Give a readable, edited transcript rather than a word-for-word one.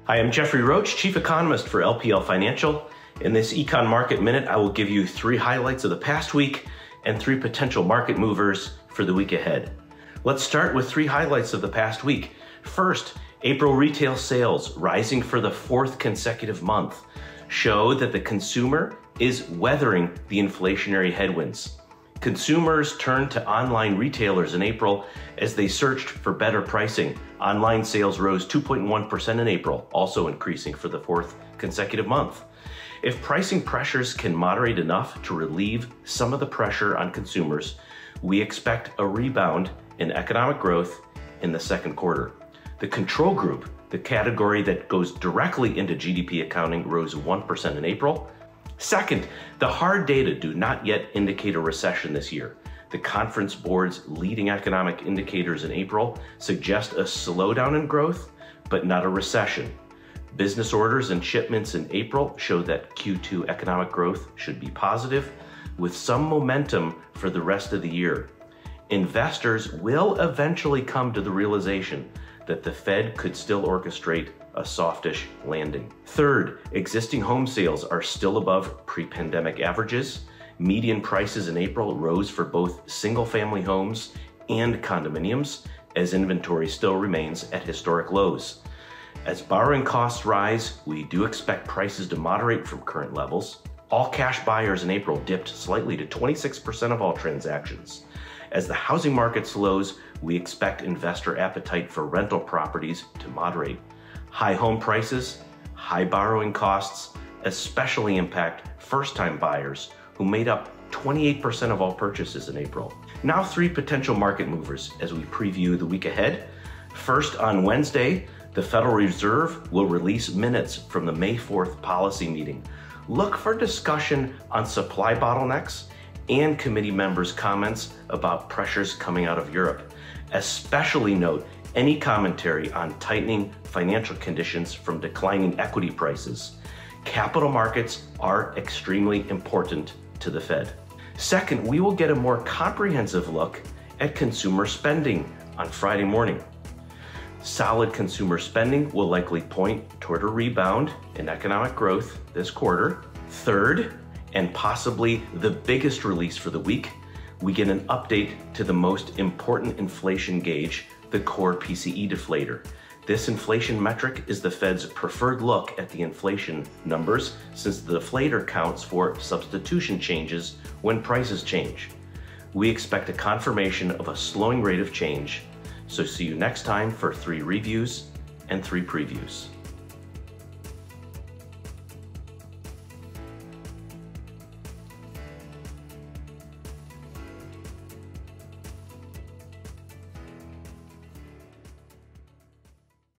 Hi, I'm Jeffrey Roach, Chief Economist for LPL Financial. In this Econ Market Minute, I will give you 3 highlights of the past week and 3 potential market movers for the week ahead. Let's start with 3 highlights of the past week. First, April retail sales, rising for the 4th consecutive month, show that the consumer is weathering the inflationary headwinds. Consumers turned to online retailers in April as they searched for better pricing. Online sales rose 2.1% in April, also increasing for the 4th consecutive month. If pricing pressures can moderate enough to relieve some of the pressure on consumers, we expect a rebound in economic growth in the second quarter. The control group, the category that goes directly into GDP accounting, rose 1% in April. Second, the hard data do not yet indicate a recession this year. The Conference Board's leading economic indicators in April suggest a slowdown in growth, but not a recession. Business orders and shipments in April show that Q2 economic growth should be positive, with some momentum for the rest of the year. Investors will eventually come to the realization that the Fed could still orchestrate a softish landing. Third, existing home sales are still above pre-pandemic averages. Median prices in April rose for both single-family homes and condominiums, as inventory still remains at historic lows. As borrowing costs rise, we do expect prices to moderate from current levels. All cash buyers in April dipped slightly to 26% of all transactions. As the housing market slows, we expect investor appetite for rental properties to moderate. High home prices, high borrowing costs, especially impact first-time buyers, who made up 28% of all purchases in April. Now 3 potential market movers as we preview the week ahead. First, on Wednesday, the Federal Reserve will release minutes from the May 4th policy meeting. Look for discussion on supply bottlenecks and committee members' comments about pressures coming out of Europe. Especially note any commentary on tightening financial conditions from declining equity prices. Capital markets are extremely important to the Fed. Second, we will get a more comprehensive look at consumer spending on Friday morning. Solid consumer spending will likely point toward a rebound in economic growth this quarter. Third, and possibly the biggest release for the week, we get an update to the most important inflation gauge, the core Pce Deflator. This inflation metric is the Fed's preferred look at the inflation numbers, since the deflator counts for substitution changes when prices change. We expect a confirmation of a slowing rate of change. So see you next time for 3 reviews and 3 previews.